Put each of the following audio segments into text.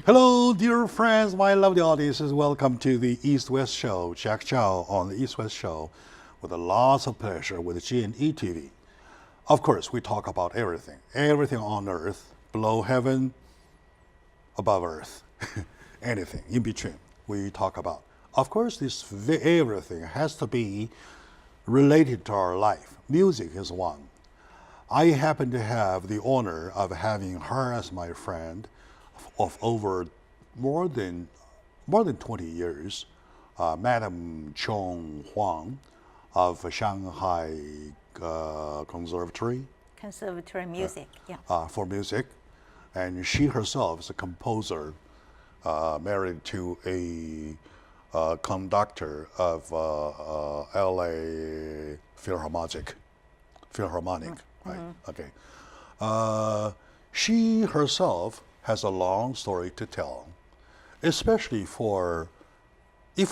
Hello, dear friends, my lovely audiences. Welcome to the East-West Show. Jack Chow on the East-West Show with a lots of pleasure with G&E TV. Of course, we talk about everything. Everything on earth, below heaven, above earth. Anything in between we talk about. Of course, everything has to be related to our life. Music is one. I happen to have the honor of having her as my friend of over more than 20 years, Madam Chong Huang of Shanghai Conservatory. Conservatory music, For music. And she herself is a composer, married to a conductor of LA Philharmonic, right? Okay. She herself has a long story to tell, especially for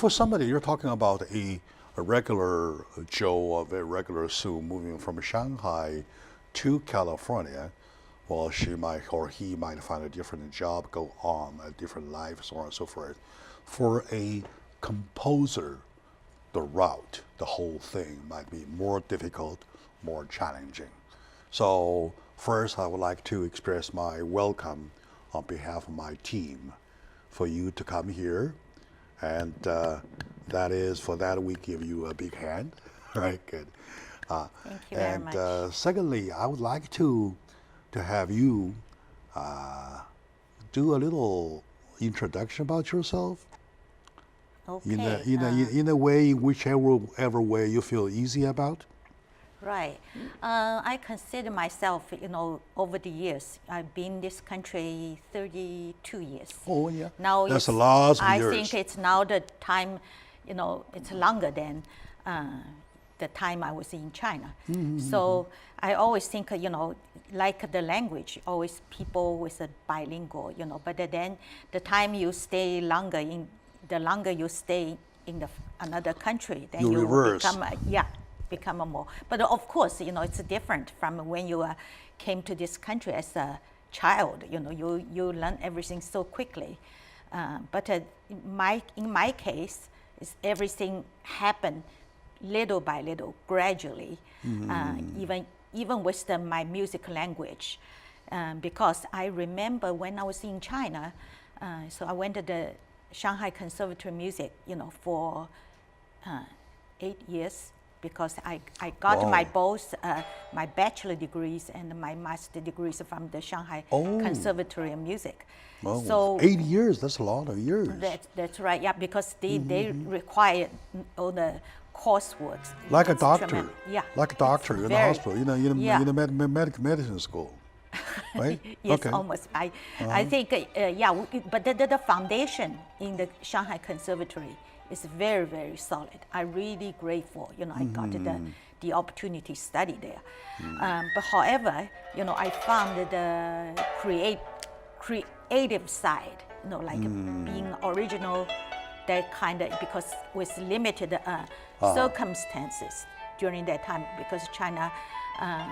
somebody, you're talking about a regular Joe or a regular Sue moving from Shanghai to California. Well, she might or he might find a different job, go on a different life, so on and so forth. For a composer, the route, the whole thing might be more difficult, more challenging. So first, I would like to express my welcome on behalf of my team for you to come here. And that is, for that, we give you a big hand. Right, good. Thank you very much. And secondly, I would like to have you do a little introduction about yourself. Okay. In a way, whichever way you feel easy about. Right. I consider myself, over the years, I've been in this country 32 years. Oh, yeah. Now that's a lot of years. I think it's now the time, it's longer than the time I was in China. So I always think, like the language, always people with a bilingual, but then the time you stay longer the longer you stay in another country, then you become a more. But of course, it's different from when you came to this country as a child. You learn everything so quickly. But in my case, everything happened little by little, gradually. Even with my music language, because I remember when I was in China, so I went to the Shanghai Conservatory Music, for 8 years. Because I got my bachelor degrees and my master degrees from the Shanghai Conservatory of Music. Oh, so 8 years, that's a lot of years. That's right, yeah, because they require all the coursework. Like a doctor. Yeah. Like a doctor in the hospital, in a medicine school. Right? Yes, okay. Almost. I think, but the foundation in the Shanghai Conservatory is very, very solid. I'm really grateful, I got the opportunity to study there. But however, I found the creative side, like being original, that kind of, because with limited circumstances during that time, because China,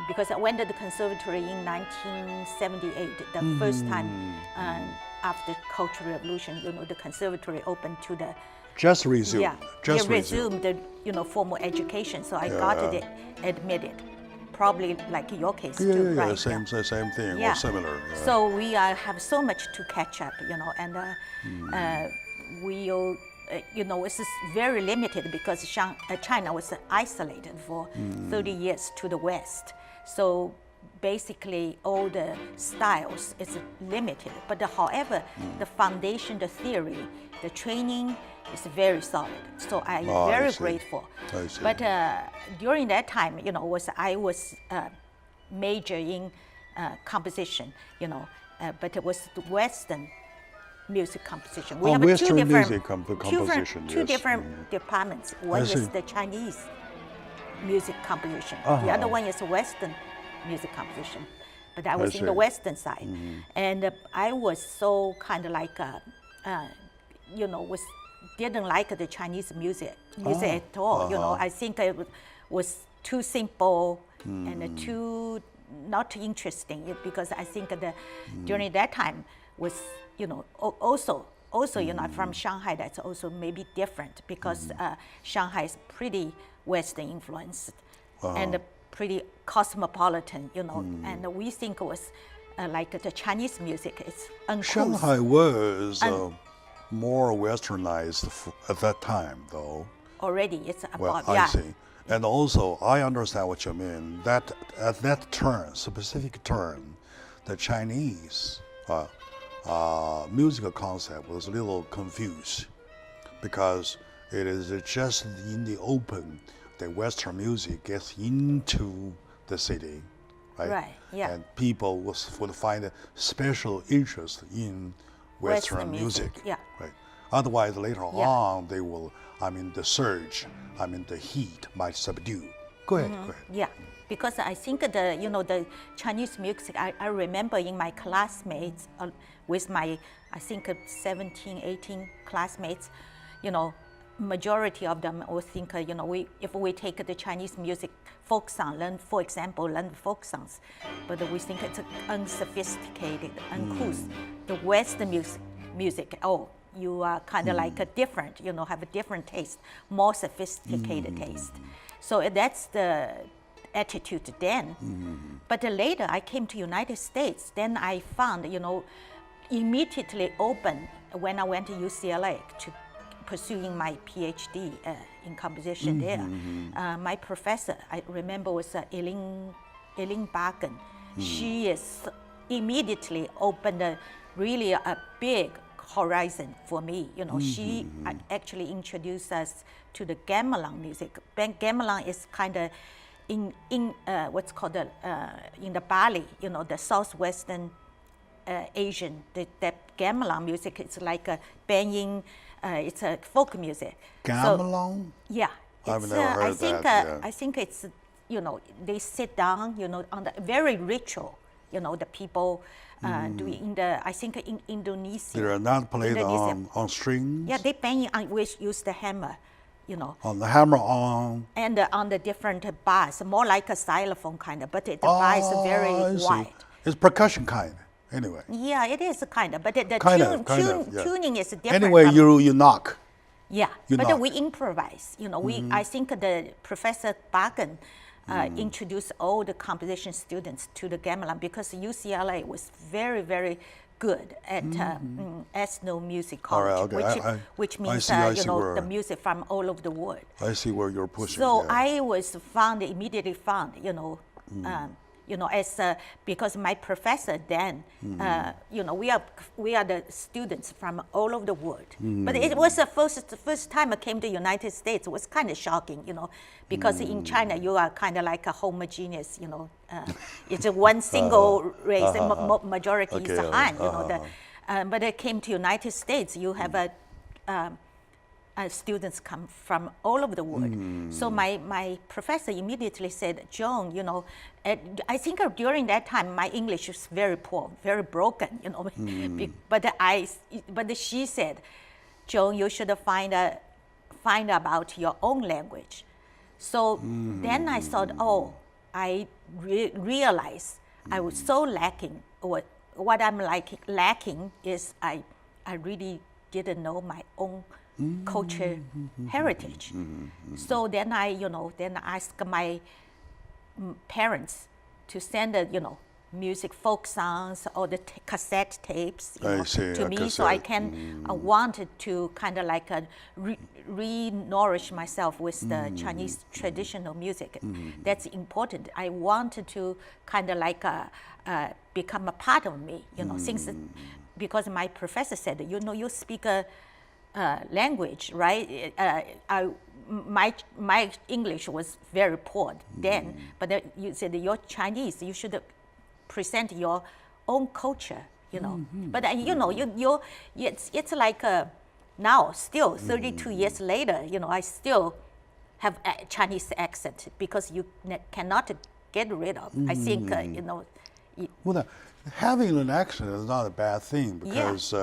because I went to the conservatory in 1978, the first time after Cultural Revolution, the conservatory opened to the just resumed. Yeah, just resumed the formal education, so I got it admitted. Probably like your case too, right? Same thing, or similar. Yeah. So we have so much to catch up, and we'll, it's just very limited because China was isolated for 30 years to the West. So basically all the styles is limited. But however, the foundation, the theory, the training is very solid. So I'm very grateful. I see. But during that time, I was major in composition, but it was the Western music composition. We have Western two different music composition. two different departments. One is the Chinese music composition. The other one is Western music composition. But I was in the Western side, and I was so kind of like, didn't like the Chinese music at all. I think it was too simple and too not interesting, because I think during that time was also, from Shanghai, that's also maybe different because Shanghai is pretty Western influenced and pretty cosmopolitan, and we think it was like the Chinese music. It's uncouth. Shanghai was more westernized at that time, though. Already, it's about, Well, I see. And also, I understand what you mean. That at that turn, specific turn, the Chinese musical concept was a little confused because it is just in the open that Western music gets into the city, right? Right, yeah. And people would find a special interest in Western music. Yeah. Right. Otherwise, later on, they will, the surge, the heat might subdue. Go ahead, go ahead. Yeah, because I think the Chinese music, I remember in my classmates, with my, I think 17, 18 classmates, majority of them will think, if we take the Chinese music, folk song, learn folk songs, but we think it's unsophisticated, uncouth. The Western music, you are kind of like a different, have a different taste, more sophisticated taste. So that's the attitude then. But later I came to United States, then I found, immediately open when I went to UCLA to pursuing my PhD in composition there. My professor, I remember, was Eileen Bargan. She is immediately opened a big horizon for me. She actually introduced us to the gamelan music. Gamelan is kind of in what's called in the Bali, the southwestern Asian. That gamelan music is like a banging. It's a folk music. Gamelan? So, yeah. I've never heard that. I think it's, they sit down, on the very ritual, the people doing I think in Indonesia. They are not played on strings? Yeah, they bang use the hammer, On the hammer on? And on the different bars, more like a xylophone kind of, but the bar is very wide. It's percussion kind, anyway. Yeah, it is kind of, but the tuning is different. Anyway, you knock. Yeah, but we improvise. I think the Professor Bargan introduced all the composition students to the gamelan because UCLA was very, very good at ethnomusicology, which means the music from all over the world. I see where you're pushing. So I was immediately found, because my professor then, we are the students from all over the world. But it was the first time I came to the United States. It was kind of shocking, because in China you are kind of like a homogeneous, it's a one single race, and majority is the Han. But I came to United States, you have students come from all over the world. So my professor immediately said, Joan, I think during that time my English was very poor, very broken, but she said, Joan, you should find about your own language. So then I thought, I realized I was so lacking. What I'm lacking is I really didn't know my own culture heritage. So then I asked my parents to send music, folk songs, or the cassette tapes to me, so I can wanted to kind of like re-nourish myself with the Chinese traditional music. That's important. I wanted to kind of like become a part of me, since because my professor said, you speak a language, right? My English was very poor then, but you said you're Chinese, you should present your own culture, But it's like now, still 32 years later, I still have a Chinese accent because you cannot get rid of. I think well, having an accent is not a bad thing because.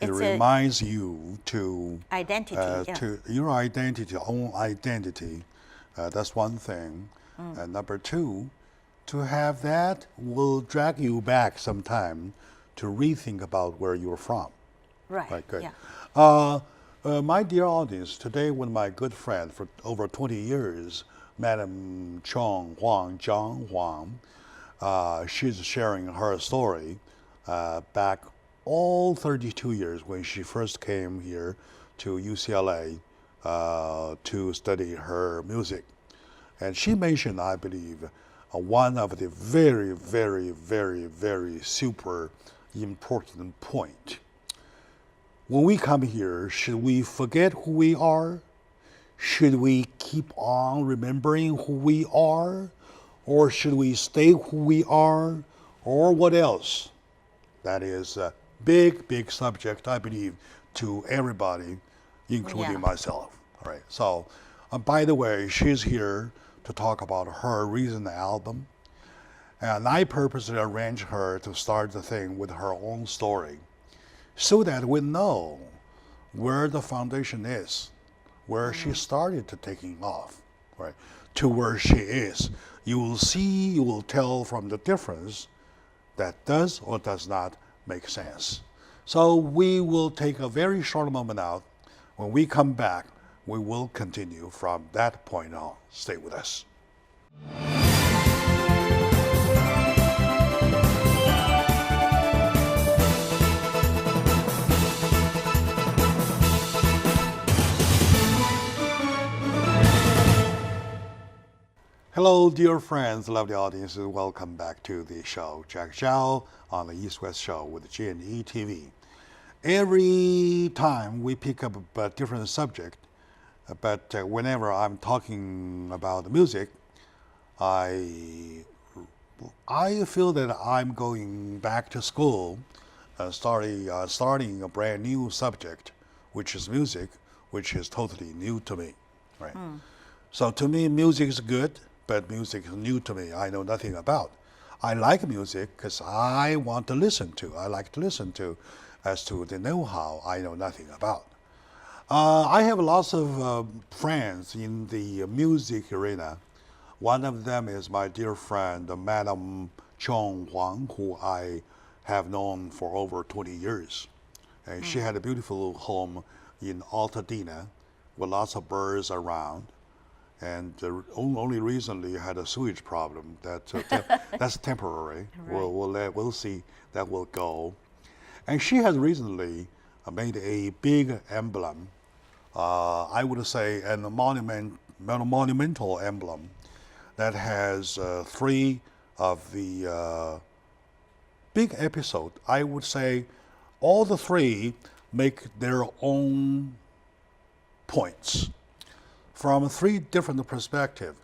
It reminds you to identity, to your identity, own identity. That's one thing. And number two, to have that will drag you back sometime to rethink about where you're from. Right. Right, good. Yeah. My dear audience, today with my good friend for over 20 years, Madam Zhang Huang, she's sharing her story back all 32 years when she first came here to UCLA to study her music. And she mentioned, I believe, one of the very, very, very, very super important point. When we come here, should we forget who we are? Should we keep on remembering who we are? Or should we stay who we are? Or what else? That is a big, big subject, I believe, to everybody, including myself. All right. So, by the way, she's here to talk about her recent album. And I purposely arranged her to start the thing with her own story so that we know where the foundation is, where she started to taking off, right, to where she is. You will see, you will tell from the difference that does or does not make sense. So we will take a very short moment out. When we come back, we will continue from that point on. Stay with us. Hello, dear friends, lovely audience. Welcome back to the show. Jack Zhao on the East West Show with GNE TV. Every time we pick up a different subject, but whenever I'm talking about music, I feel that I'm going back to school, starting a brand new subject, which is music, which is totally new to me. Right. So to me, music is good. But music is new to me. I know nothing about. I like music because I want to listen to. I like to listen to. As to the know-how, I know nothing about. I have lots of friends in the music arena. One of them is my dear friend, Madam Zhang Huang, who I have known for over 20 years. And she had a beautiful home in Altadena with lots of birds around. And only recently had a sewage problem. That's temporary. Right. We'll see that will go. And she has recently made a big emblem. I would say a monumental emblem that has three of the big episodes. I would say all the three make their own points. From three different perspectives.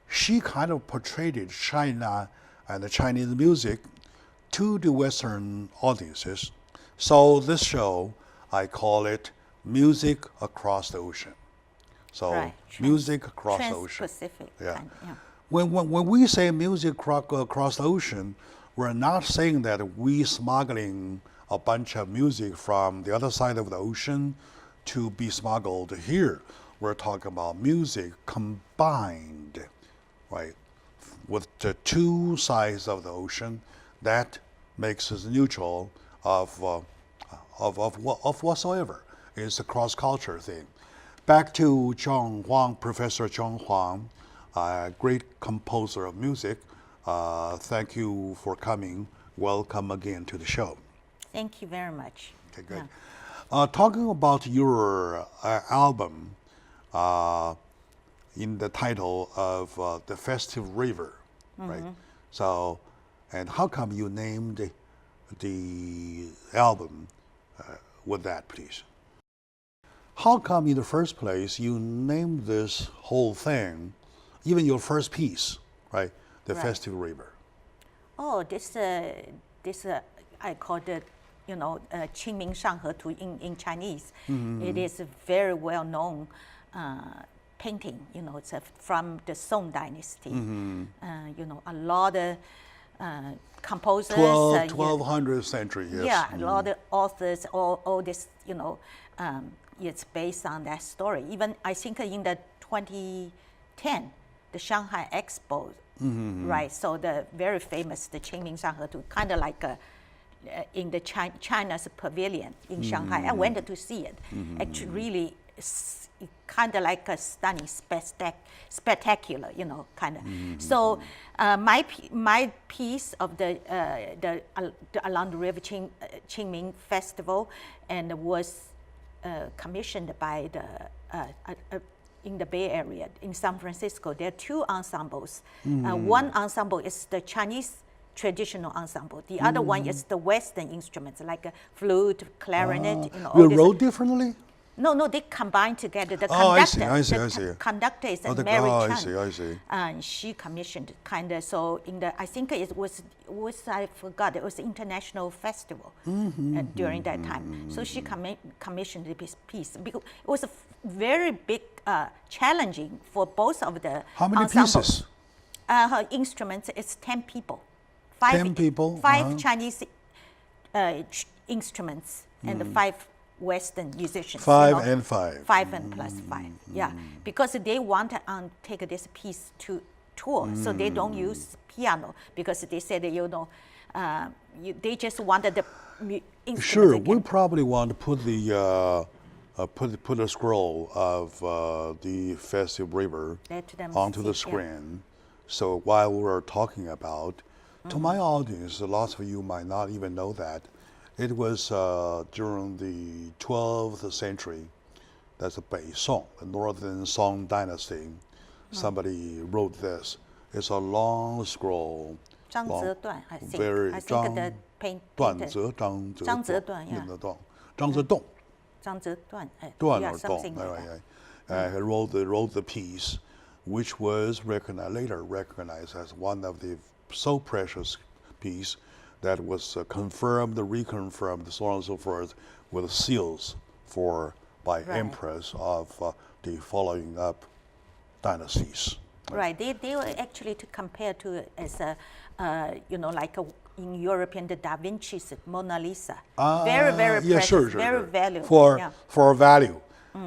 She kind of portrayed China and the Chinese music to the Western audiences. So this show, I call it Music Across the Ocean. So right. Music across the ocean. Trans-Pacific. Yeah. Yeah. When we say music across the ocean, we're not saying that we smuggling a bunch of music from the other side of the ocean to be smuggled here. We're talking about music combined, right, with the two sides of the ocean. That makes us neutral of whatsoever. It's a cross-culture thing. Back to Zhang Huang, Professor Zhang Huang, a great composer of music. Thank you for coming. Welcome again to the show. Thank you very much. Okay, good. Yeah. Talking about your album, in the title of The Festive River, right? So, and how come you named the album with that, please? How come in the first place you named this whole thing, even your first piece, right? The Festive River. Oh, this I call it, Qingming Shanghe Tu in Chinese. It is a very well known painting, it's from the Song Dynasty. A lot of composers. 1200th century, yes. Yeah, a lot of authors, all this, it's based on that story. Even I think in the 2010, the Shanghai Expo, right? So the very famous, the Qingming Shanghe Tu, kind of like in the China's pavilion in Shanghai. I went to see it. Actually, really, kind of like a stunning, spectacular, kind of. So my piece of the Along the River Qingming Festival, and was commissioned by in the Bay Area in San Francisco. There are two ensembles. One ensemble is the Chinese traditional ensemble. The other one is the Western instruments like a flute, clarinet. You wrote differently? No, they combine together. The conductor, I see. The conductor is Mary Chan. I see. And she commissioned kind of, so I think it was I forgot, it was an international festival during that time. So she commissioned this piece. Because it was a very big, challenging for both of the How many ensembles. pieces? Her instruments is 10 people. 10 people? Five Chinese instruments and 5 Western musicians. 5 and 5. 5 and plus 5, yeah. Because they want to take this piece to tour, so they don't use piano, because they said, they just wanted the instruments. Sure, again. we probably want to put the put a scroll of the festive river onto the screen. So while we're talking about, to my audience, lots of you might not even know that. It was during the 12th century. That's the Bei Song, the Northern Song Dynasty. Somebody wrote this. It's a long scroll. 张择端, I think. Very I think the painter. 段则张则段, yeah. 张则栋. 张择端, yeah, something like that. He wrote the piece, which was later recognized as one of the so precious piece that was confirmed, reconfirmed, so on and so forth, with seals by emperors of the following up dynasties. Right. They were actually to compare to as a, like in European, the Da Vinci's Mona Lisa. Very, very precious, sure, very valuable. For value.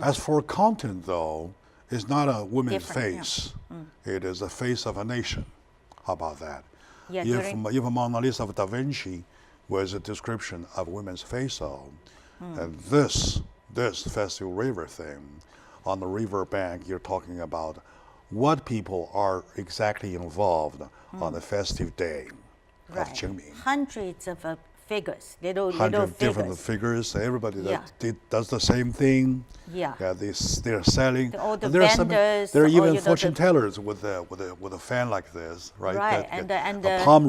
As for content, though, it's not a woman's Different, face. It is the face of a nation. How about that? Yeah, if a Mona Lisa of Da Vinci was a description of women's face, and this festival river thing, on the river bank, you're talking about what people are exactly involved on the festive day of Qingming. Hundreds of figures, little different figures. Everybody does the same thing. They're selling. All the vendors. There are even fortune tellers with a fan like this, right? Right, and the palm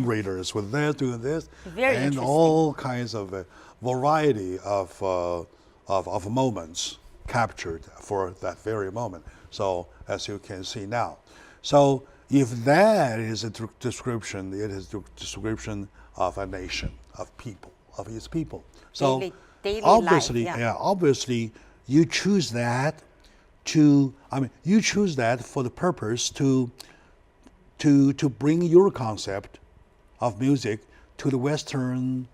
readers with this, doing this, Very and interesting. all kinds of variety of moments captured for that very moment. So as you can see now, so if that is a description, it is a description of a nation, of people, of its people. So daily obviously, life, obviously, you choose that you choose that for the purpose to bring your concept of music to the Western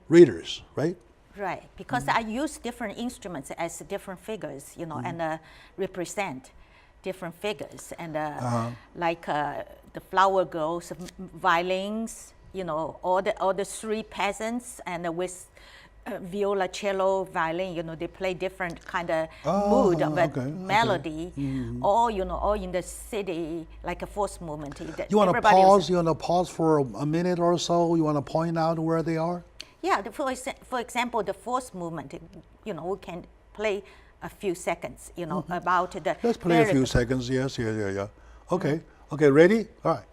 readers, right? Right, because I use different instruments as different figures, and represent different figures, and like the flower girls, violins, all the 3 peasants, and with viola, cello, violin, they play different kind of mood of a melody, all in the city, like a fourth movement. You want to pause? You want to pause for a minute or so? You want to point out where they are? Yeah, for example, the fourth movement, we can play a few seconds, about the... Let's play a few seconds, yes, yeah. Okay, ready? All right.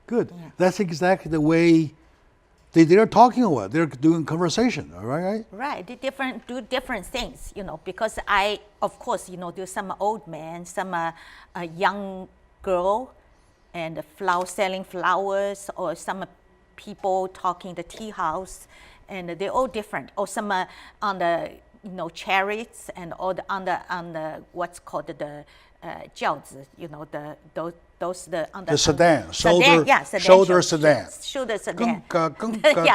Good. That's exactly the way they're talking about. They're doing conversation, all right? Right, they do different things, because I, of course, there's some old man, some a young girl, and selling flowers, or some people talking in the tea house, and they're all different. Or some on the chariots, and all on the what's called the 轿子, those on the sedan, shoulder sedan.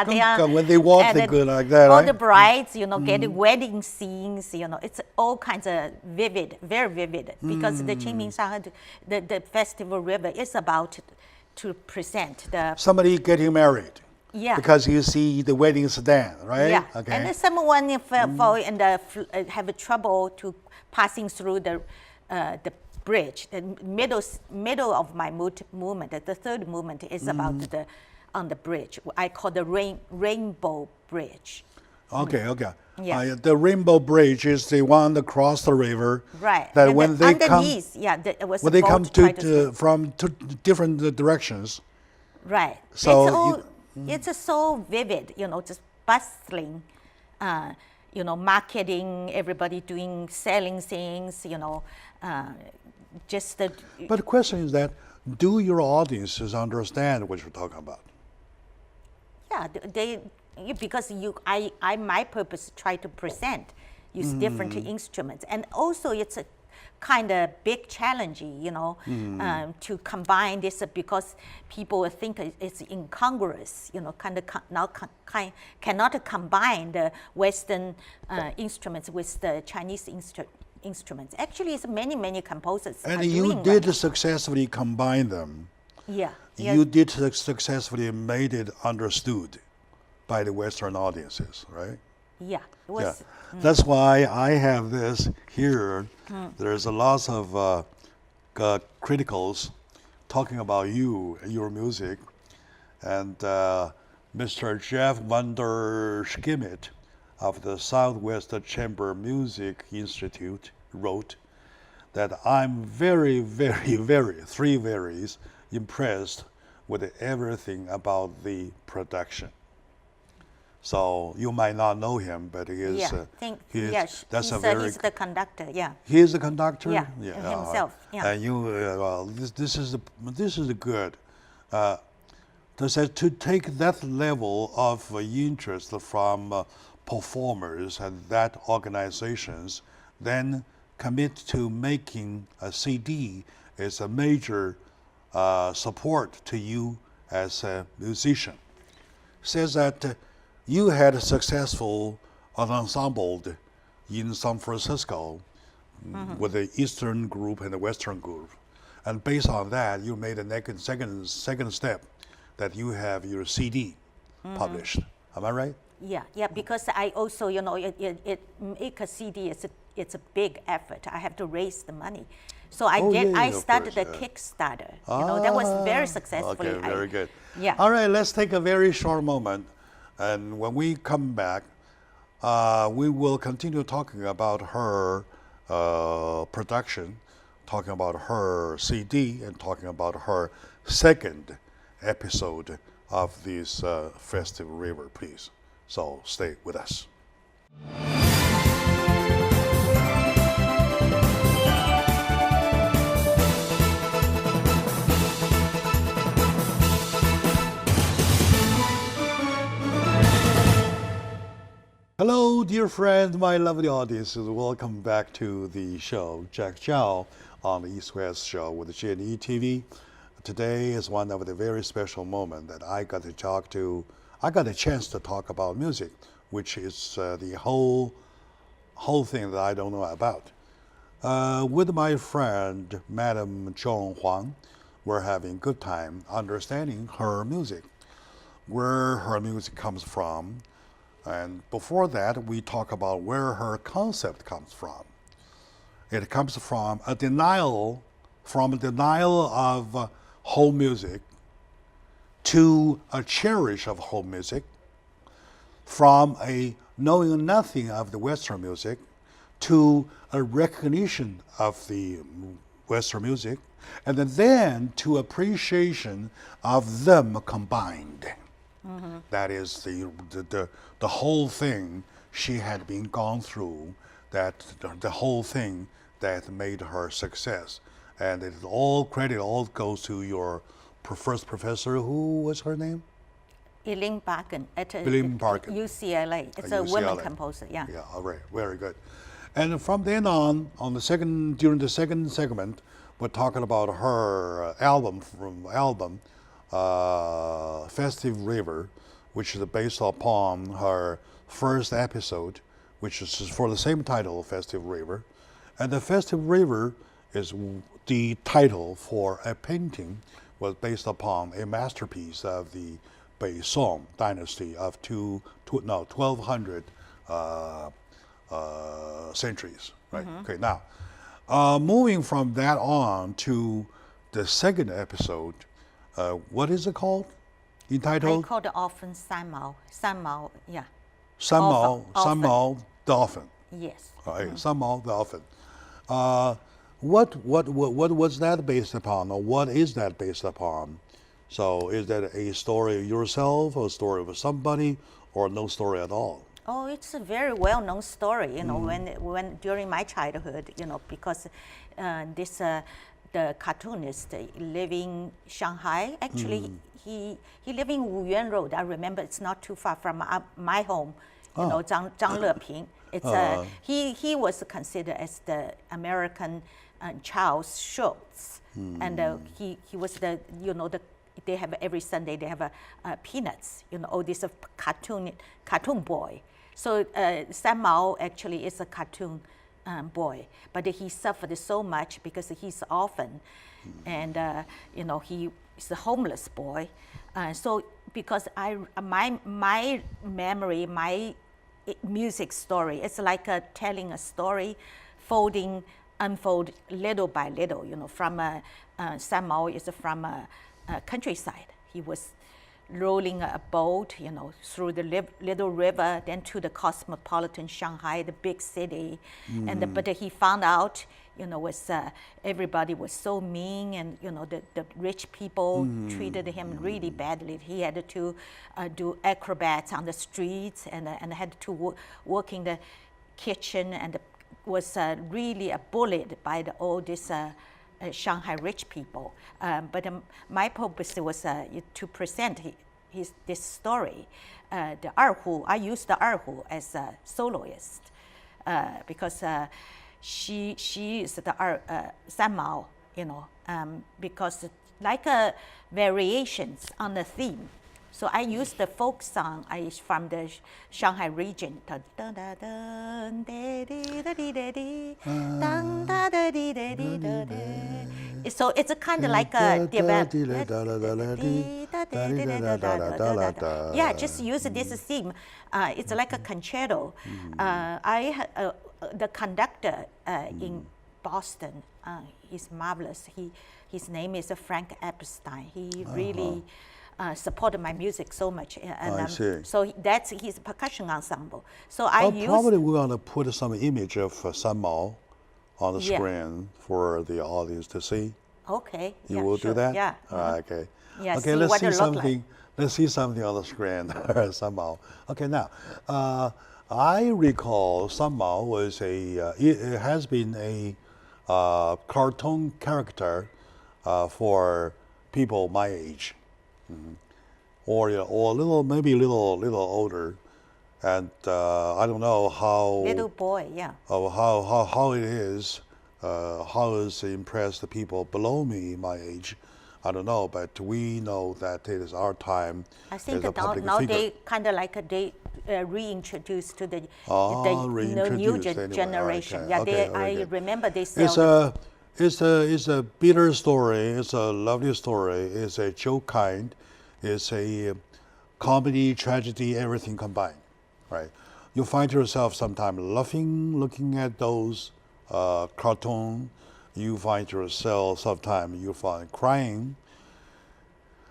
Yeah, when they walk, they go like that, all right? the brides, getting wedding scenes, it's all kinds of vivid, very vivid, because the 清明上河, the festival river is about to present the somebody getting married. Yeah. Because you see the wedding sedan, right? Yeah. Okay. And then someone fall in the have a trouble to passing through the bridge. The middle of my movement, the third movement is about on the bridge. I call the rainbow bridge. Okay, okay. Yeah. The rainbow bridge is the one across the river. Right. That and when they come, it was when they come from different directions. Right. So it's so vivid, just bustling, marketing, everybody selling things, just the. But the question is that, do your audiences understand what you're talking about? Yeah, because my purpose is try to present, use different instruments, and also it's a kind of big challenge, to combine this, because people think it's incongruous, cannot combine the Western instruments with the Chinese instruments. Actually, it's many composers. And you did successfully combine them. Yeah. You did successfully made it understood by the Western audiences, right? Yeah. It was, yeah. That's why I have this here. There's a lot of criticals talking about you and your music. And Mr. Jeff Vanderschimmet of the Southwest Chamber Music Institute wrote that I'm very, three varies, impressed with everything about the production. So you might not know him, but he is. He's the conductor. Yeah. He is the conductor. Yeah. Himself. Yeah. And you, this is good. To take that level of interest from performers and that organizations, then commit to making a CD is a major support to you as a musician. Says that you had a successful ensemble in San Francisco with the Eastern group and the Western group. And based on that, you made a second step that you have your CD published. Am I right? Yeah, because I also, it make a CD, it's a big effort. I have to raise the money. So I started the Kickstarter. That was very successful. Okay, very good. Yeah. All right, let's take a very short moment. And when we come back, we will continue talking about her production, talking about her CD, and talking about her second episode of this Festival River, please. So stay with us. Hello, dear friend, my lovely audience. Welcome back to the show, Jack Chow on the East West Show with GNE TV. Today is one of the very special moments that I got a chance to talk about music, which is the whole thing that I don't know about. With my friend, Madam Joan Huang, we're having a good time understanding her music, where her music comes from. And before that, we talk about where her concept comes from. It comes from a denial of home music to a cherish of home music, from a knowing nothing of the Western music to a recognition of the Western music, and then to appreciation of them combined. That is the whole thing she had been gone through, that the whole thing that made her success. And credit all goes to your first professor. Who was her name? Eileen Barkin at Eileen Barkin. UCLA. It's a UCLA. women composer, yeah. Yeah, all right, very good. And from then on during the second segment, we're talking about her album, Festive River, which is based upon her first episode, which is for the same title, Festive River. And the Festive River is the title for a painting, was based upon a masterpiece of the Bei Song dynasty of 1200 centuries, right? Okay, now, moving from that on to the second episode, what is it called? Entitled? I call it often San Mao. San Mao, yeah. San Mao the Orphan. Yes. All right, San Mao the Orphan. What was that based upon, or what is that based upon? So is that a story of yourself, or a story of somebody, or no story at all? Oh, it's a very well-known story, you know, when during my childhood, you know, because the cartoonist living Shanghai, actually, he lived in Wuyuan Road. I remember it's not too far from my home, you know, Zhang Leping. It's he was considered as the American Charles Schultz, and he was the, you know, they have every Sunday they have Peanuts, you know, all this cartoon boy. So San Mao actually is a cartoon boy, but he suffered so much because he's orphan, and you know, he is a homeless boy. So because my memory, my music story, it's like telling a story, unfold little by little. You know, from San Mao is from countryside. He was rolling a boat, you know, through the little river, then to the cosmopolitan Shanghai, the big city. And but he found out, you know, was everybody was so mean, and you know, the rich people treated him really badly. He had to do acrobats on the streets, and had to work in the kitchen, and was really bullied by all this Shanghai rich people. But my purpose was to present this story. The erhu, I used the erhu as a soloist because she is the San Mao, you know, because like variations on the theme. So I used the folk song from the Shanghai region. So it's a kind of like a yeah, just use this theme. It's like a concerto. The conductor in Boston, he's marvelous. His name is Frank Epstein. He really supported my music so much, and so that's his percussion ensemble. So probably we're going to put some image of San Mao on the screen for the audience to see. Okay. You will do that? Yeah. Okay. Yeah, okay, let's see something. Let's see something on the screen. San Mao. Okay, now I recall San Mao was it has been a cartoon character for people my age. Or maybe a little older, and I don't know how little boy, yeah. How it is, how it's impressed the people below me, my age. I don't know, but we know that it is our time. I think as a public now figure. they kind of like they reintroduced to the new generation. Okay. Yeah, okay, I remember they said. It's a bitter story. It's a lovely story. It's a joke kind. It's a comedy, tragedy, everything combined, right? You find yourself sometimes laughing, looking at those cartoons. You find yourself sometimes crying.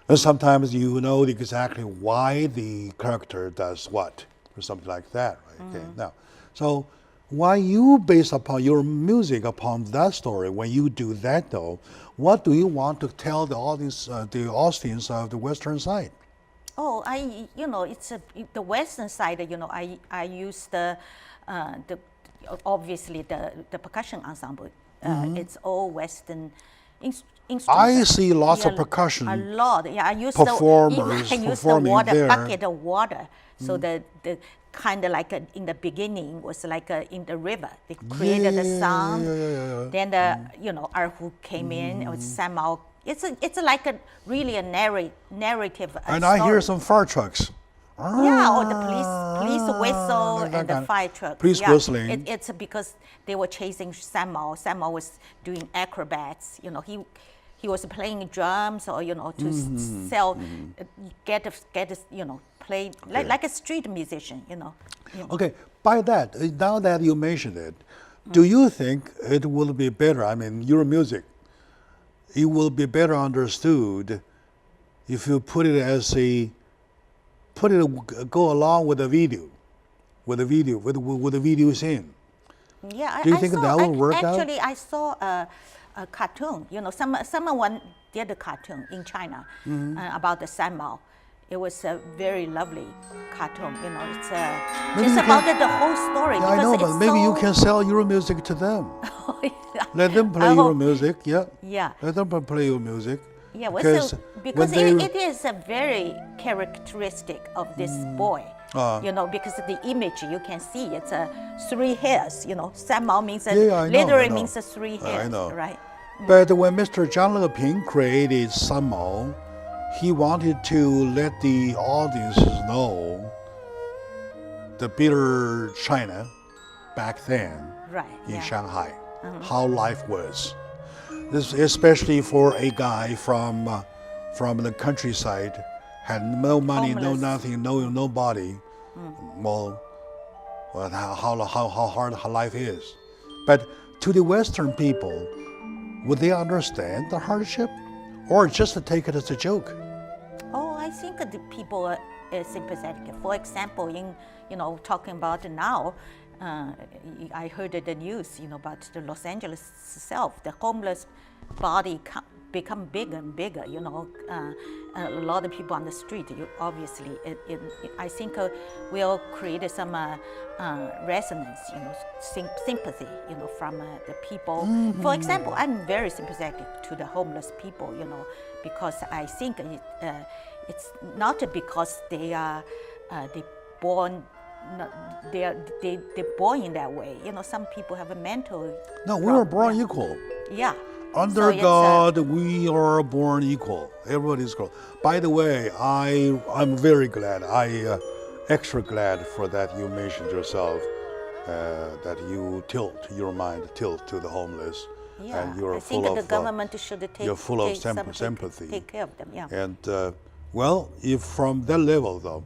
And sometimes you know exactly why the character does what, or something like that, right? Okay. Now, so why you base upon your music upon that story? When you do that, though, what do you want to tell the audience, the Austrians of the Western side? Oh, it's the Western side. I use the obviously the percussion ensemble. It's all Western instruments. I see lots of percussion. A lot. Yeah, I use performers I use the performing water there. bucket of water. So the kind of like in the beginning was like in the river. They created the sound. Then the Erhu came in. It was somehow. It's like a really a narrative. And story. I hear some fire trucks. Yeah, or the police whistle and the fire truck. Police whistling. It's because they were chasing Sammo. Sammo was doing acrobats. He was playing drums or to sell, get play like a street musician. Okay, by that, now that you mentioned it, do you think it will be better? I mean, your music, it will be better understood if you go along with the video, with the video scene. Yeah, do you think that will work out? Actually, I saw a cartoon. Someone did a cartoon in China about the Sammo. It was a very lovely cartoon. It's just about the whole story. Yeah, I know, but maybe you can sell your music to them. Let them play your music. Yeah. Yeah. Let them play your music. Yeah, because it is a very characteristic of this boy. Because the image you can see, it's 3 hairs. Sammo means literally means 3 hairs. I know. Right. But when Mr. Zhang Leping created Sammo, he wanted to let the audiences know the bitter China back then in Shanghai, how life was. This especially for a guy from the countryside, had no money, no nothing, nobody. Well, how hard life is. But to the Western people, would they understand the hardship, or just to take it as a joke? Oh, I think the people are sympathetic. For example, talking about now, I heard the news, about the Los Angeles itself, the homeless body become bigger and bigger. A lot of people on the street. Obviously, I think will create some resonance, sympathy, from the people. For example, I'm very sympathetic to the homeless people, because I think it's not because they are born. They're born in that way. Some people have a mental. No, we were born equal. Yeah. Under God, we are born equal. Everybody's equal. By the way, I'm very glad. Extra glad for that you mentioned yourself that you tilt your mind to the homeless. Yeah, and you're I full think of the government should you're full of sympathy. Take care of them. Yeah. And if from that level though,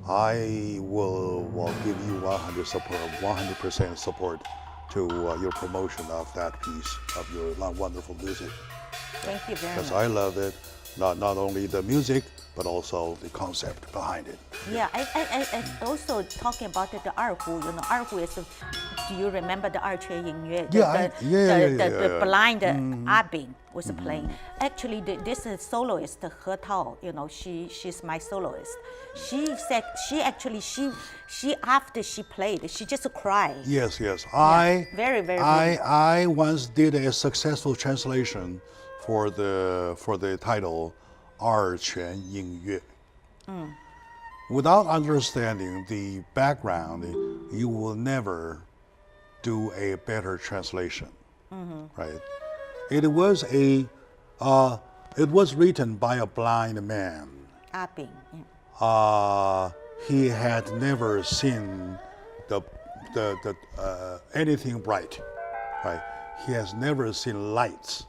I will give you 100% support to your promotion of that piece of your wonderful music. Thank you very much. Because I love it, not only the music, but also the concept behind it. Yeah, I also talking about the Erhu. Erhu is, do you remember the 二泉映月? The blind Abing was playing. Actually, this soloist, He Tao, she's my soloist. She said she after she played, she just cried. Yes. Yeah, very, very. I once did a successful translation for the title 二泉映月. Without understanding the background, you will never do a better translation, right? It was written by a blind man. Abing. He had never seen the anything bright, right? He has never seen lights.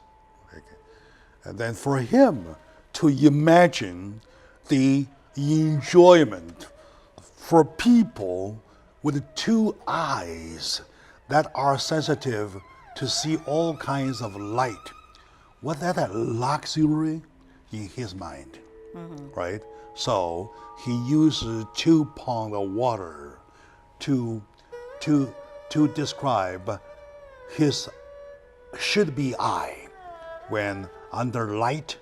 Okay? And then for him to imagine the enjoyment for people with 2 eyes that are sensitive to see all kinds of light, was that a luxury in his mind, right? So he uses 2 ponds of water to to describe his should-be eye when under light,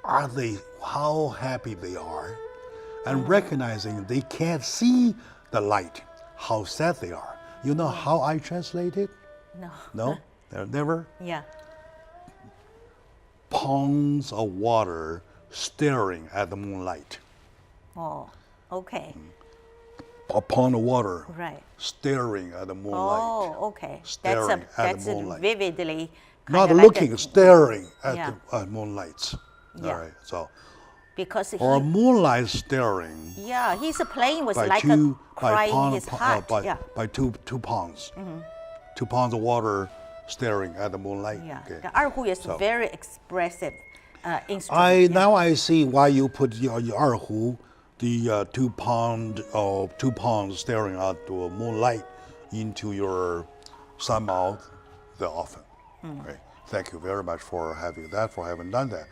how happy they are, and recognizing they can't see the light, how sad they are. You know how I translate it? No. No? Never? Yeah. Ponds of water staring at the moonlight. Oh, okay. A pond of water Right. staring at the moonlight. Oh, okay. Staring at that's the moonlight. vividly. Not kinda looking, like staring at Yeah. the moonlights. Yeah. All right. So, because or a he, moonlight staring yeah, his playing was by like two a crying his by, heart. Yeah. by two ponds. 2 ponds of water staring at the moonlight. Yeah. Okay. The 二胡 is So- very expressive instrument. Now I see why you put your erhu, the 2 ponds staring at the moonlight, into your sanmao the often. Okay. Thank you very much for having done that.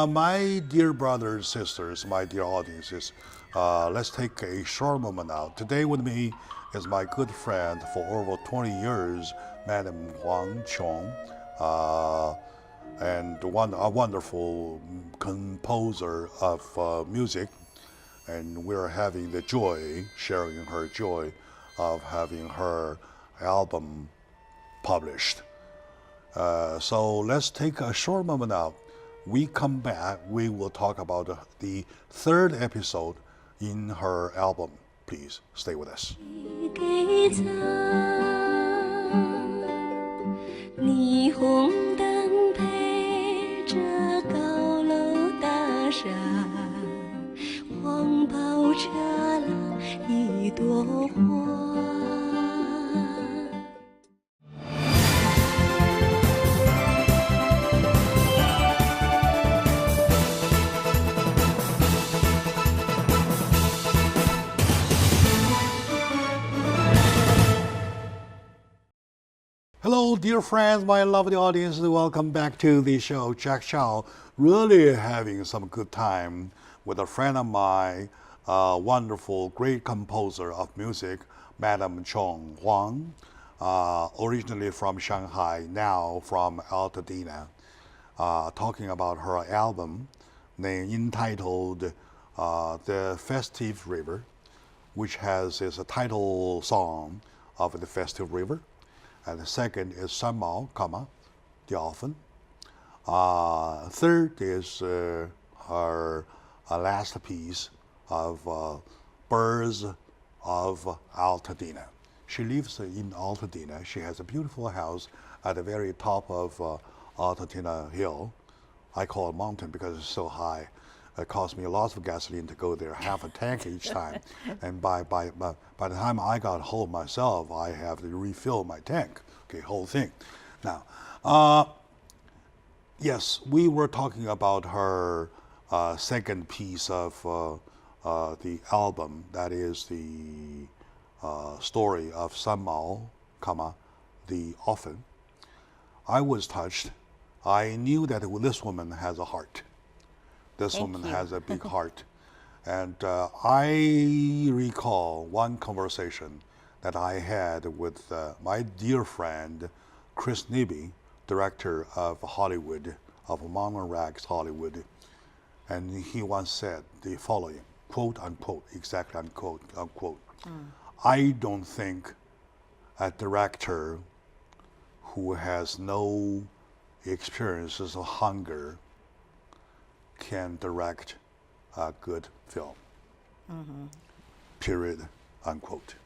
My dear brothers, sisters, my dear audiences, let's take a short moment now. Today with me is my good friend for over 20 years, Madam Huang Chong, and a wonderful composer of music. And we're having the joy, sharing her joy of having her album published. So let's take a short moment now. We come back, we will talk about the 3rd episode in her album. Please stay with us. 霓虹灯配着高楼大厦，黄包车拉一朵花。Hello, dear friends, my lovely audience. Welcome back to the show. Jack Chow, really having some good time with a friend of mine, a wonderful, great composer of music, Madam Chong Huang, originally from Shanghai, now from Altadena, talking about her album entitled The Festive River, which is a title song of The Festive River. And the second is Sanmao, the often. Third is her last piece of Birds of Altadena. She lives in Altadena. She has a beautiful house at the very top of Altadena Hill. I call it mountain because it's so high. It cost me lots of gasoline to go there, half a tank each time. And by the time I got home myself, I have to refill my tank, okay, whole thing. Now, yes, we were talking about her second piece of the album, that is the story of Sanmao, the orphan. I was touched. I knew that this woman has a heart. This woman has a big heart. And I recall one conversation that I had with my dear friend, Chris Nibby, director of Hollywood, of Mama Rags Hollywood. And he once said the following, quote unquote, exactly unquote, unquote. I don't think a director who has no experiences of hunger can direct a good film. Period, unquote.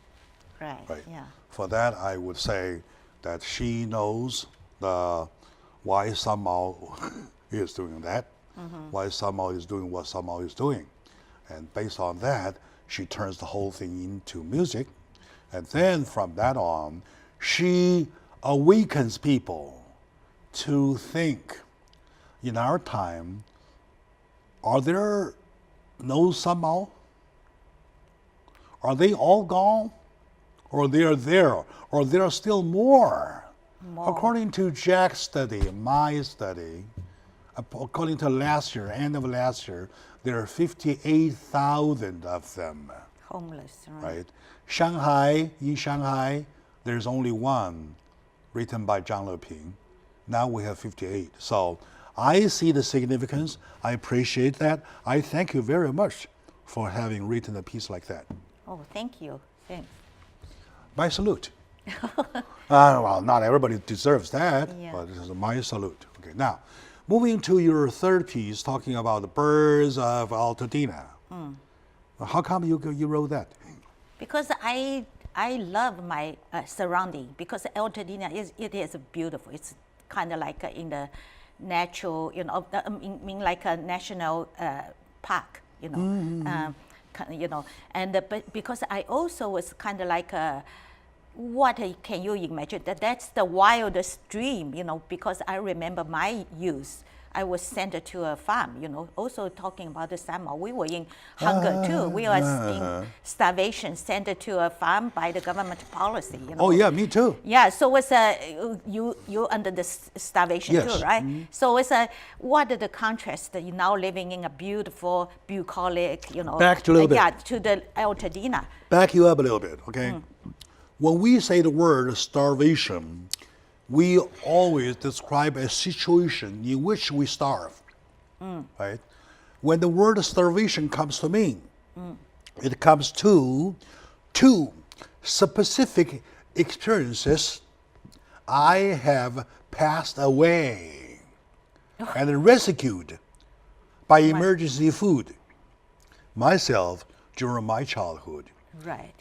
Right. Right. Yeah. For that, I would say that she knows why Sanmao is doing that, why Sanmao is doing what Sanmao is doing. And based on that, she turns the whole thing into music. And then from that on, she awakens people to think, in our time, are there no Sanmao? Are they all gone? Or they are there? Or there are still more? According to Jack's study, my study, according to last year, end of last year, there are 58,000 of them. Homeless, right? Right? In Shanghai, there's only one written by Zhang Leping. Now we have 58. So I see the significance. I appreciate that. I thank you very much for having written a piece like that. Oh, thank you. Thanks. My salute. Well, not everybody deserves that, Yeah. but this is my salute. Okay, now, moving to your third piece, talking about the birds of Altadena. How come you wrote that? Because I love my surrounding, because Altadena is beautiful. It's kind of like in the natural, like a national park, and but because I also was kind of like what can you imagine? That's the wildest dream, because I remember my youth. I was sent to a farm, also talking about the salmon. We were in hunger too. We were in starvation, sent to a farm by the government policy. Oh yeah, me too. Yeah, so it's you under the starvation Yes. too, right? So it's what are the contrast? You now living in a beautiful, bucolic, Back to a little bit. Yeah, to the Altadena. Back you up a little bit, okay? When we say the word starvation, we always describe a situation in which we starve, right? When the word starvation comes to me, it comes to two specific experiences I have passed away and rescued by emergency food myself during my childhood. Right.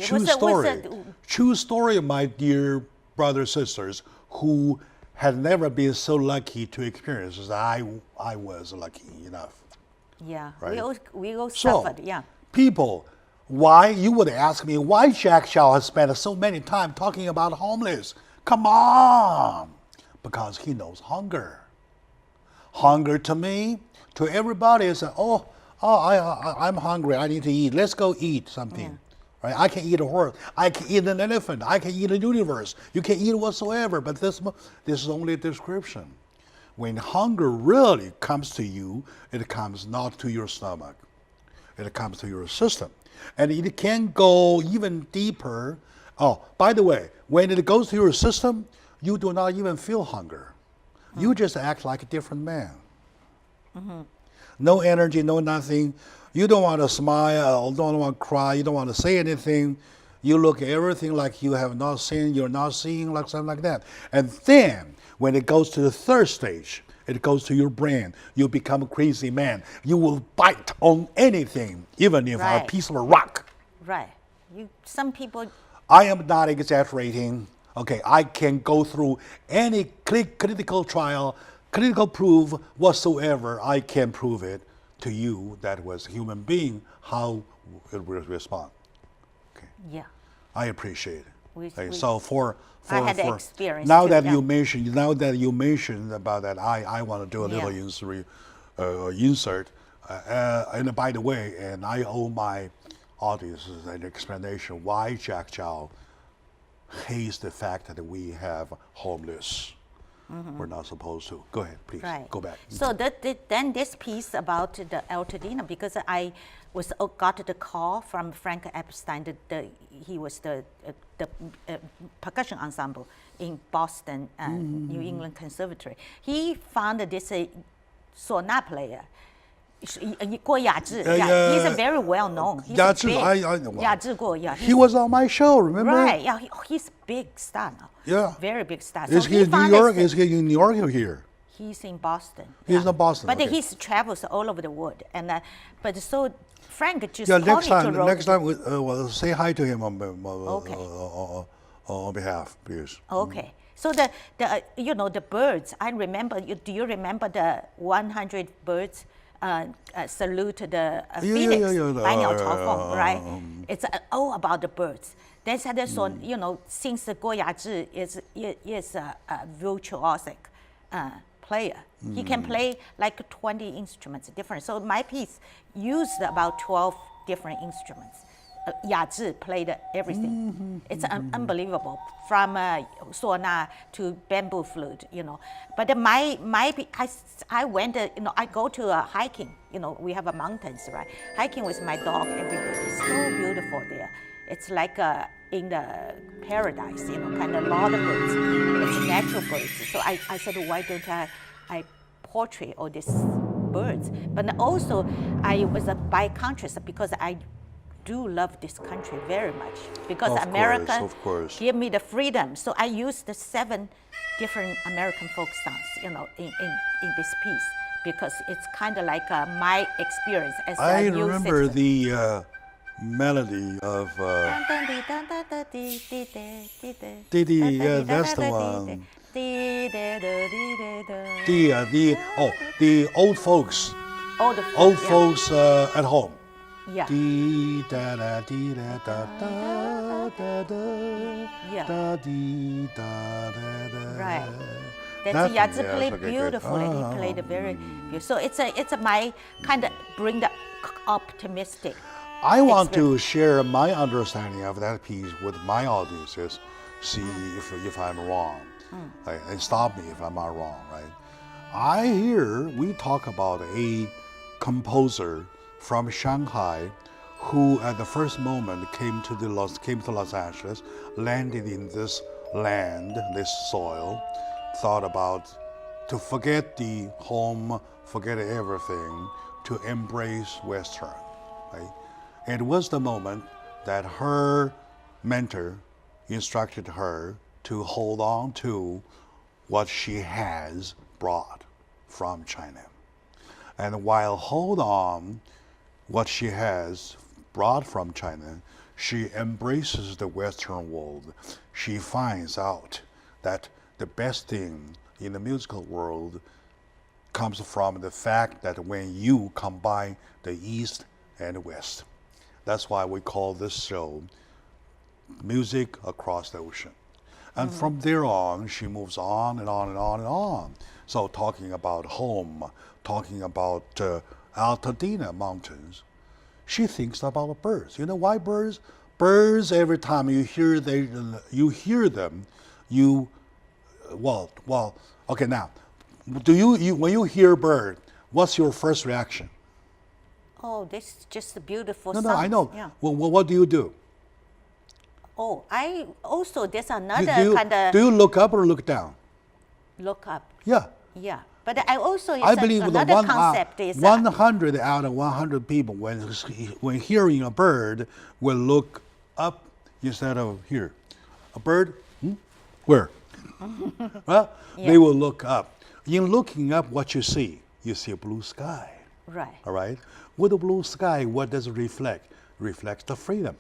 True story, my dear brothers, sisters, who had never been so lucky to experience as I was lucky enough. Yeah, Right. we all So, suffered, yeah. people, why, you would ask me, why Jack Xiao has spent so many time talking about homeless? Come on! Because he knows hunger. Hunger to me, to everybody is, I'm hungry, I need to eat. Let's go eat something. Right? I can eat a horse, I can eat an elephant, I can eat a universe. You can eat whatsoever, but this is only a description. When hunger really comes to you, it comes not to your stomach. It comes to your system. And it can go even deeper. Oh, by the way, when it goes to your system, you do not even feel hunger. You just act like a different man. No energy, no nothing. You don't want to smile, don't want to cry, you don't want to say anything. You look at everything like you have not seen, you're not seeing, like something like that. And then, when it goes to the third stage, it goes to your brain. You become a crazy man. You will bite on anything, even if a Right. piece of a rock. Right. Some people, I am not exaggerating. Okay, I can go through any critical trial, critical proof whatsoever. I can prove it to you that was a human being, how it will respond. Okay, yeah. I appreciate it. Okay, We- so for I had the experience now too, that yeah. you mentioned about that, I want to do a little insert. And by the way, and I owe my audiences an explanation why Jack Chow hates the fact that we have homeless. We're not supposed to. Go ahead, please. Right. Go back. So then this piece about the Altadena, because I got the call from Frank Epstein. He was the percussion ensemble in Boston, New England Conservatory. He found this Sona player. Guo Yazhi, he's a very well known. Yazhi, I know. Yazhi Guo, yeah. He was on my show, remember? Right, yeah, he's a big star now. Yeah. Very big star. Is So he in New found York? this- Is he in New York or here? He's in Boston. He's in Boston, But okay. he travels all over the world, and but so Frank just Yeah, called me to wrote. next time, well, say hi to him Okay. on behalf, please. Okay. So the birds. I remember. Do you remember the 100 birds salute the phoenix? 百鸟朝凤, right? It's all about the birds. They said that since Guo Yazhi is a virtuosic player, he can play like 20 instruments different. So my piece used about 12 different instruments. Yazhi played everything. It's unbelievable, from sona to bamboo flute, But I went, I go to hiking. We have mountains, right? Hiking with my dog every day. It's so beautiful there. it's like in the paradise, kind of a lot of birds. It's natural birds. So I said, why don't I portray all these birds? But also, I was by contrast because I do love this country very much because America gave me the freedom. So I used the 7 different American folk songs, in this piece because it's kind of like my experience as I a new remember citizen. the melody of Didi. Yeah, that's the one. The old folks. Old folks at home. Yeah. Dee da da dee da da da da da Yeah. da dee da da da. Right. That That's one, Yatsu yes, played okay, good. beautifully. He played it very beautiful. So it's my kind of bring the optimistic. I want to share my understanding of that piece with my audiences, see if I'm wrong, right? And stop me if I'm not wrong, right? I hear we talk about a composer from Shanghai who at the first moment came to Los Angeles, landed in this land, this soil, thought about to forget the home, forget everything, to embrace Western, right? It was the moment that her mentor instructed her to hold on to what she has brought from China. And while hold on what she has brought from China, she embraces the Western world. She finds out that the best thing in the musical world comes from the fact that when you combine the East and West. That's why we call this show Music Across the Ocean. And from there on, she moves on and on and on and on. So talking about home, talking about Altadena Mountains, she thinks about birds. You know why birds? Birds, every time you hear them, okay, now, do you when you hear bird, what's your first reaction? Oh, this is just a beautiful No, song. I know. Yeah. Well, what do you do? Oh, I also, there's another kind of Do you look up or look down? look up. Yeah. Yeah. But I also, I believe the another concept is 100 out of 100 people, when hearing a bird, will look up instead of here. A bird, where? Well, they will look up. In looking up, what you see a blue sky. right. All right? With the blue sky, what does it reflect? Reflects the freedom.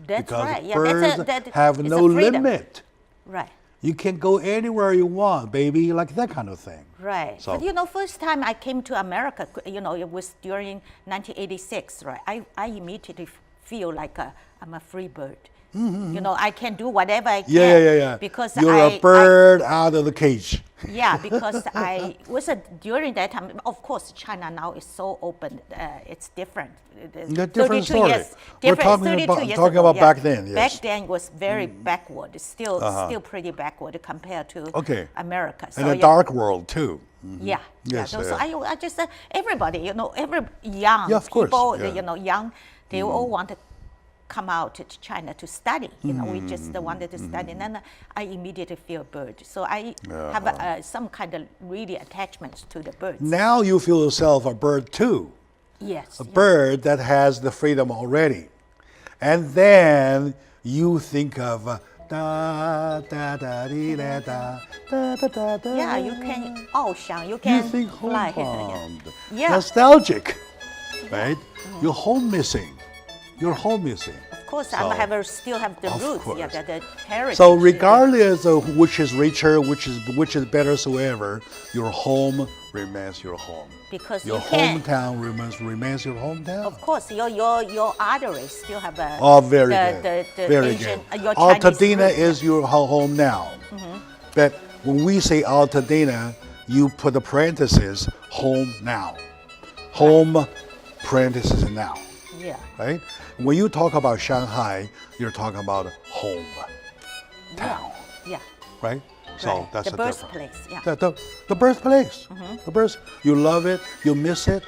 That's Because right. Yeah, birds that have it's no a freedom. limit. Right. You can go anywhere you want, baby, like that kind of thing. Right. So- But first time I came to America, it was during 1986, right? I immediately feel like I'm a free bird. I can do whatever I can. Yeah. Because you're a bird out of the cage. Yeah, because I was during that time. Of course, China now is so open. It's different. A different story. Years, We're different, talking 32 about, years talking ago, about yeah. back then. Yes. Back then was very backward. Still pretty backward compared to America. So, and a dark world too. Yeah. Yes, So I just everybody, every young Yeah, of course, people, yeah. young, they all want to come out to China to study. We just wanted to study, and then I immediately feel a bird. So I have some kind of really attachments to the birds. Now you feel yourself a bird too. Yes. A bird that has the freedom already. And then you think of da da da dee da da da da da da. Yeah, you can you You can think fly. homebound. Yeah. Nostalgic, right? You're home missing. You're home missing. Of course, So- I still have the Of roots. Yeah, course. the heritage. So regardless of which is richer, which is better, soever, your home remains your home. Because your you can't. hometown remains your hometown. Of course, your arteries still have a. Oh, very the, good. The Very Asian, good. your Chinese Altadena roots. is your home now. But when we say Altadena, you put the parenthesis home now. Home parenthesis now. Yeah. Right? When you talk about Shanghai, you're talking about home town. Yeah. Right? So Right. that's the the difference. birthplace. Yeah. The birthplace. The birth. You love it. You miss it.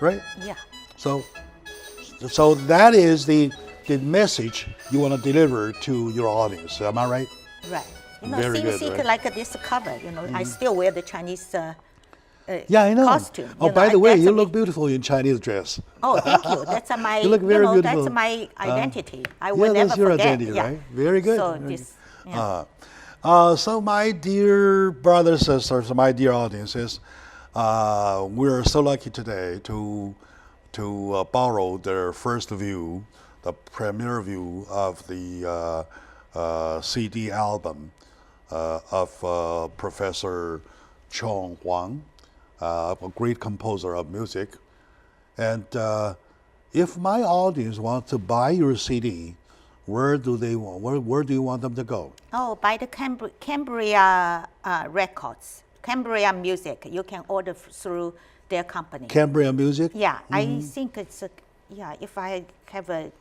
Right? Yeah. So that is the the message you want to deliver to your audience. Am I right? Right. You know, Very things good, right? like this cover. You know, I still wear the Chinese. Yeah, I know. Costume. Oh, You know, by the way, that's you a look big- beautiful in Chinese dress. Oh, thank you. That's my. You look very beautiful. That's my identity. I Yeah, will never that's your forget. identity, yeah. right? Very good. So very this. good. Yeah. So my dear brothers and sisters, my dear audiences, we're so lucky today to borrow their first view, the premiere view of the CD album of Professor Chong Huang, a great composer of music. And if my audience wants to buy your CD, where do you want them to go? Oh, by the Cambria Records, Cambria Music. You can order through their company. Cambria Music? Yeah, I think it's if I have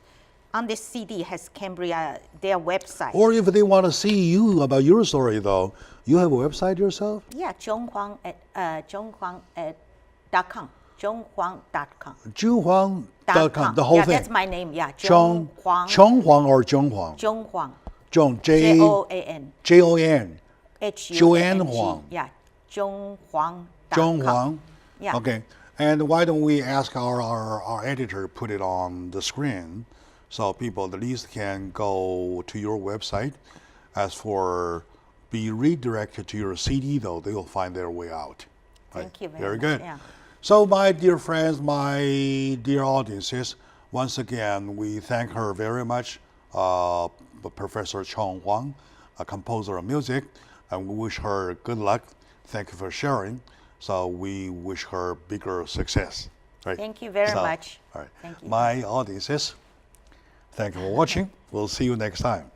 on this CD has Cambria their website. Or if they want to see you about your story, though, you have a website yourself? Yeah, zhonghuang at .com. zhonghuang.com. Zhonghuang.com, the whole yeah, thing. that's my name. Yeah, Chong Huang or Zhonghuang? Zhonghuang. Zhong, J-O-A-N. J-O-N. H-U-A-N-G. Joanne Huang. Yeah, zhonghuang.com. Zhonghuang. Yeah. Okay. And why don't we ask our editor to put it on the screen so people at least can go to your website. As for be redirected to your CD, though, they will find their way out. Thank you Very much. good. Yeah. So, my dear friends, my dear audiences, once again, we thank her very much, Professor Chong Huang, a composer of music, and we wish her good luck. Thank you for sharing. So we wish her bigger success. Right? Thank you very much. All right. Thank you. My audiences, thank you for watching. We'll see you next time.